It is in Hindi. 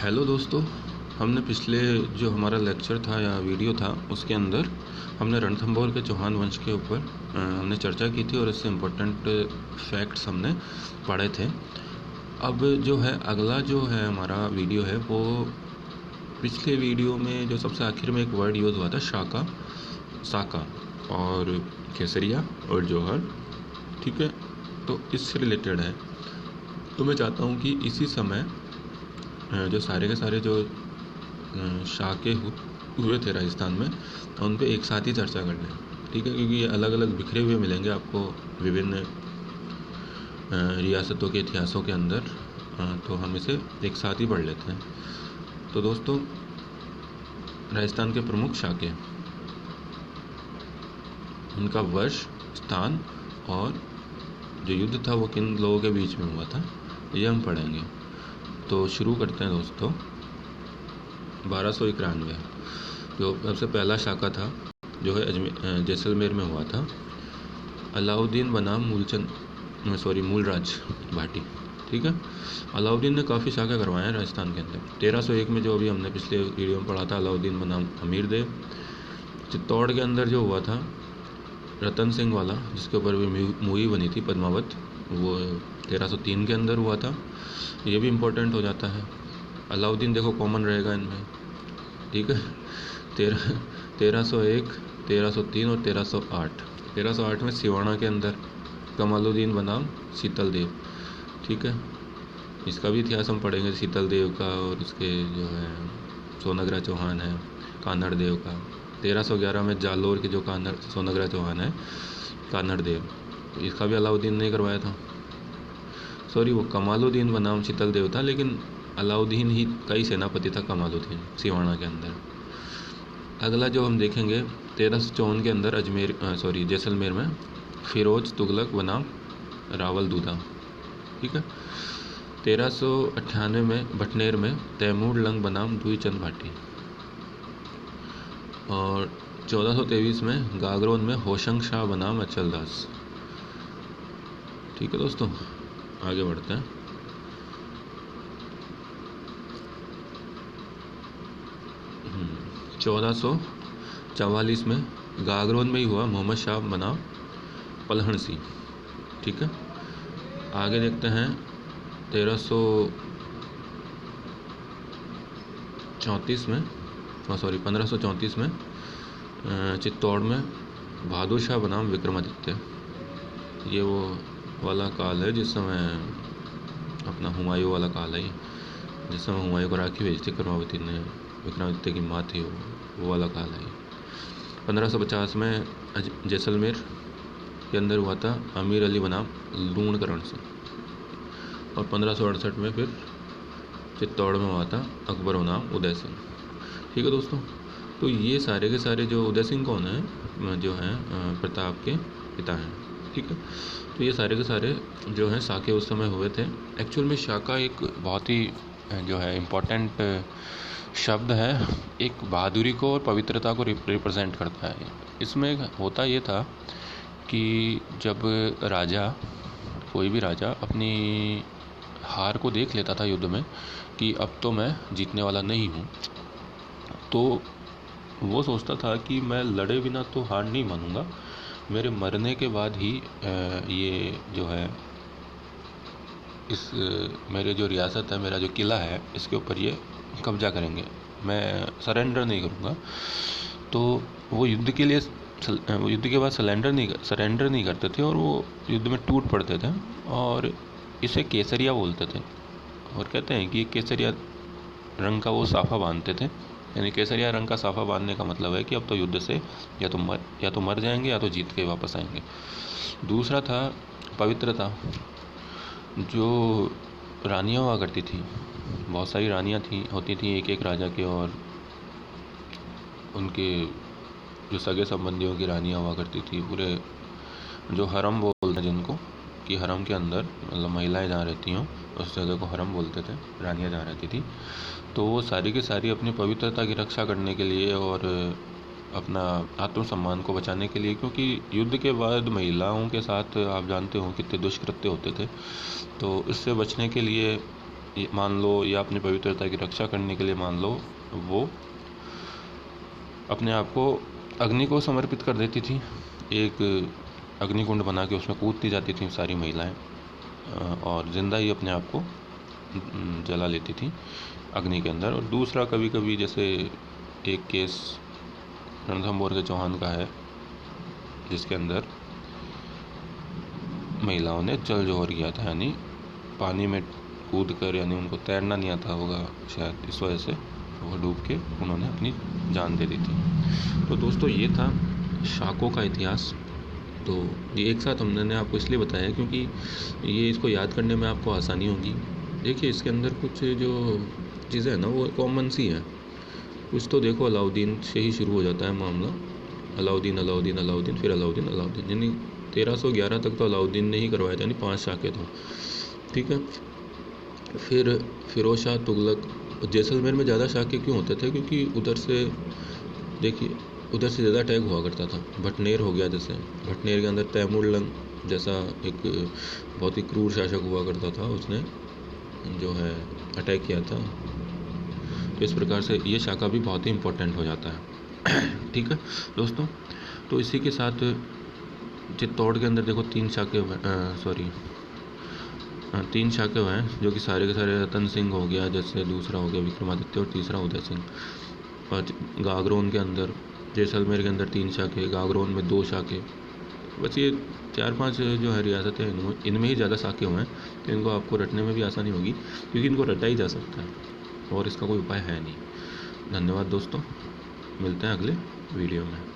हेलो दोस्तों। हमने पिछले जो हमारा लेक्चर था या वीडियो था उसके अंदर हमने रणथंभौर के चौहान वंश के ऊपर हमने चर्चा की थी और इससे इम्पोर्टेंट फैक्ट्स हमने पढ़े थे। अब जो है अगला जो है हमारा वीडियो है वो पिछले वीडियो में जो सबसे आखिर में एक वर्ड यूज़ हुआ था शाका, साका और केसरिया और जौहर, ठीक है। तो इससे रिलेटेड है। तो मैं चाहता हूँ कि इसी समय जो सारे के सारे जो शाके हुए थे राजस्थान में उन पे एक साथ ही चर्चा कर लें, ठीक है, क्योंकि ये अलग अलग बिखरे हुए मिलेंगे आपको विभिन्न रियासतों के इतिहासों के अंदर। तो हम इसे एक साथ ही पढ़ लेते हैं। तो दोस्तों, राजस्थान के प्रमुख शाके, उनका वर्ष, स्थान और जो युद्ध था वो किन लोगों के बीच में हुआ था, ये हम पढ़ेंगे। तो शुरू करते हैं दोस्तों। 1291 जो सबसे पहला शाका था जो है जैसलमेर में हुआ था। अलाउद्दीन बनाम मूलराज भाटी, ठीक है। अलाउद्दीन ने काफ़ी शाखा करवाए हैं राजस्थान के अंदर। 1301 में जो अभी हमने पिछले वीडियो में पढ़ा था, अलाउद्दीन बनाम अमीर देव। चित्तौड़ के अंदर जो हुआ था रतन सिंह वाला, जिसके ऊपर भी मूवी बनी थी पद्मावत, वो 1303 के अंदर हुआ था। ये भी इम्पोर्टेंट हो जाता है। अलाउद्दीन देखो कॉमन रहेगा इनमें, ठीक है। 1301, 1303 और 1308। 1308 में सिवाना के अंदर कमालुद्दीन बनाम शीतल देव, ठीक है। इसका भी इतिहास हम पढ़ेंगे, शीतल देव का और उसके जो है सोनग्रा चौहान है कान्हड़ देव का। 1311 में जालोर के जो सोनग्रा चौहान है कान्हड़ देव, इसका भी अलाउद्दीन ने करवाया था। सॉरी, वो कमालुद्दीन बनाम शीतल देव था, लेकिन अलाउद्दीन ही का ही सेनापति था कमालुद्दीन सिवाना के अंदर। अगला जो हम देखेंगे 1354 के अंदर जैसलमेर में फिरोज तुगलक बनाम रावल दूधा, ठीक है। 1398 में भटनेर में तैमूर लंग बनाम दुईचंद भाटी। और 1423 में गागरोन में होशंग शाह बनाम अचल दास, ठीक है दोस्तों। आगे बढ़ते हैं। 1444 में गागरोन में ही हुआ मोहम्मद शाह बनाम पलहणसी, ठीक है। आगे देखते हैं 1534 में चित्तौड़ में बहादुर शाह बनाम विक्रमादित्य। ये वो वाला काल है जिस समय अपना हुमायूं वाला काल है, जिस समय हुमायूं को राखी भेजी थी कर्मावती ने, विक्रमादित्य की माँ थी, वो वाला काल है। 1550 में जैसलमेर के अंदर हुआ था अमीर अली बनाम लूणकरण से। और 1568 में फिर चित्तौड़ में हुआ था अकबर बनाम उदय सिंह, ठीक है दोस्तों। तो ये सारे के सारे जो उदय सिंह कौन है, जो हैं प्रताप के पिता हैं, ठीक है। तो ये सारे के सारे जो हैं शाके उस समय हुए थे। एक्चुअल में शाका एक बहुत ही जो है इम्पोर्टेंट शब्द है, एक बहादुरी को और पवित्रता को रिप्रेजेंट करता है। इसमें होता ये था कि जब कोई भी राजा अपनी हार को देख लेता था युद्ध में कि अब तो मैं जीतने वाला नहीं हूँ, तो वो सोचता था कि मैं लड़े बिना तो हार नहीं मानूंगा, मेरे मरने के बाद ही ये जो है मेरे जो रियासत है, मेरा जो किला है, इसके ऊपर ये कब्जा करेंगे, मैं सरेंडर नहीं करूँगा। तो वो युद्ध के बाद सरेंडर नहीं करते थे और वो युद्ध में टूट पड़ते थे और इसे केसरिया बोलते थे। और कहते हैं कि केसरिया रंग का वो साफा बांधते थे, यानी केसरिया रंग का साफा बांधने का मतलब है कि अब तो युद्ध से या तो मर जाएंगे या तो जीत के वापस आएंगे। दूसरा था पवित्रता। जो रानियाँ हुआ करती थी, बहुत सारी रानियाँ होती थी एक एक राजा के, और उनके जो सगे संबंधियों की रानियाँ हुआ करती थी, पूरे जो हरम बोलते हैं जिनको, कि हरम के अंदर मतलब महिलाएं जहाँ रहती हों उस जगह को हरम बोलते थे, रानियाँ जहाँ रहती थी। तो वो सारी की सारी अपनी पवित्रता की रक्षा करने के लिए और अपना आत्मसम्मान को बचाने के लिए, क्योंकि युद्ध के बाद महिलाओं के साथ आप जानते हो कितने दुष्कृत्य होते थे, तो इससे बचने के लिए मान लो, या अपनी पवित्रता की रक्षा करने के लिए मान लो, वो अपने आप को अग्नि को समर्पित कर देती थी। एक अग्निकुंड बना के उसमें कूदती जाती थी सारी महिलाएं, और जिंदा ही अपने आप को जला लेती थी अग्नि के अंदर। और दूसरा, कभी कभी जैसे एक केस रणथंभौर के चौहान का है, जिसके अंदर महिलाओं ने जल जौहर किया था, यानी पानी में कूद कर, यानी उनको तैरना नहीं आता होगा शायद, इस वजह से वो डूब के उन्होंने अपनी जान दे दी थी। तो दोस्तों, ये था शाकों का इतिहास। तो ये एक साथ हमने आपको इसलिए बताया क्योंकि ये इसको याद करने में आपको आसानी होगी। देखिए, इसके अंदर कुछ जो चीज़ें हैं ना, वो कॉमन सी हैं। कुछ तो देखो, अलाउद्दीन से ही शुरू हो जाता है मामला। अलाउद्दीन अलाउद्दीन अलाउद्दीन, फिर अलाउद्दीन अलाउद्दीन, यानी 1311 तक तो अलाउद्दीन ने ही करवाया था, यानी 5 शाखें तो, ठीक है। फिर फिरोज शाह तुगलक। जैसलमेर में ज़्यादा शाखे क्यों होते थे? क्योंकि उधर से, देखिए, उधर से ज़्यादा अटैक हुआ करता था। भटनेर हो गया, जैसे भटनेर के अंदर तैमूरलंग जैसा एक बहुत ही क्रूर शासक हुआ करता था, उसने जो है अटैक किया था। तो इस प्रकार से ये शाखा भी बहुत ही इम्पोर्टेंट हो जाता है। ठीक है दोस्तों, तो इसी के साथ चित्तौड़ के अंदर देखो 3 शाखे तीन शाखे हुए हैं, जो कि सारे के सारे रतन सिंह हो गया, जैसे दूसरा हो गया विक्रमादित्य, और तीसरा उदय सिंह। और गागरोन के अंदर, जैसलमेर के अंदर 3 शाखे, गागरोन में 2 शाखे। बस ये 4-5 जो है रियासतें, इनमें ही ज़्यादा शाखे हुए हैं। तो इनको आपको रटने में भी आसानी होगी, क्योंकि इनको रटा ही जा सकता है और इसका कोई उपाय है नहीं। धन्यवाद दोस्तों, मिलते हैं अगले वीडियो में।